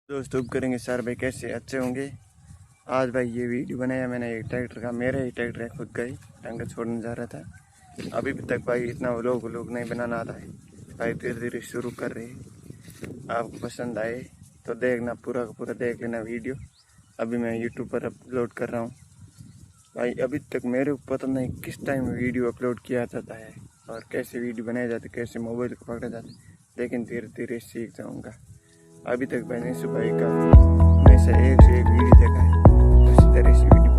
दोस्त उप करेंगे सर भाई, कैसे अच्छे होंगे। आज भाई ये वीडियो बनाया मैंने एक ट्रैक्टर का, मेरा ही ट्रैक्टर है, खुद का ही टंका छोड़ने जा रहा था। अभी तक भाई इतना व्लॉग नहीं बनाना आता है भाई, धीरे धीरे शुरू कर रहे हैं। आपको पसंद आए तो देखना, पूरा का पूरा देख लेना वीडियो। अभी मैं यूट्यूब पर अपलोड कर रहा हूँ भाई। अभी तक मेरे को पता नहीं किस टाइम वीडियो अपलोड किया जाता है और कैसे वीडियो बनाए जाते, कैसे मोबाइल को पकड़ा जाता है, लेकिन धीरे धीरे सीख जाऊँगा। अभी तक मैंने सुबह का हमेशा एक से एक वीडियो देखा है, उसी तरह से वीडियो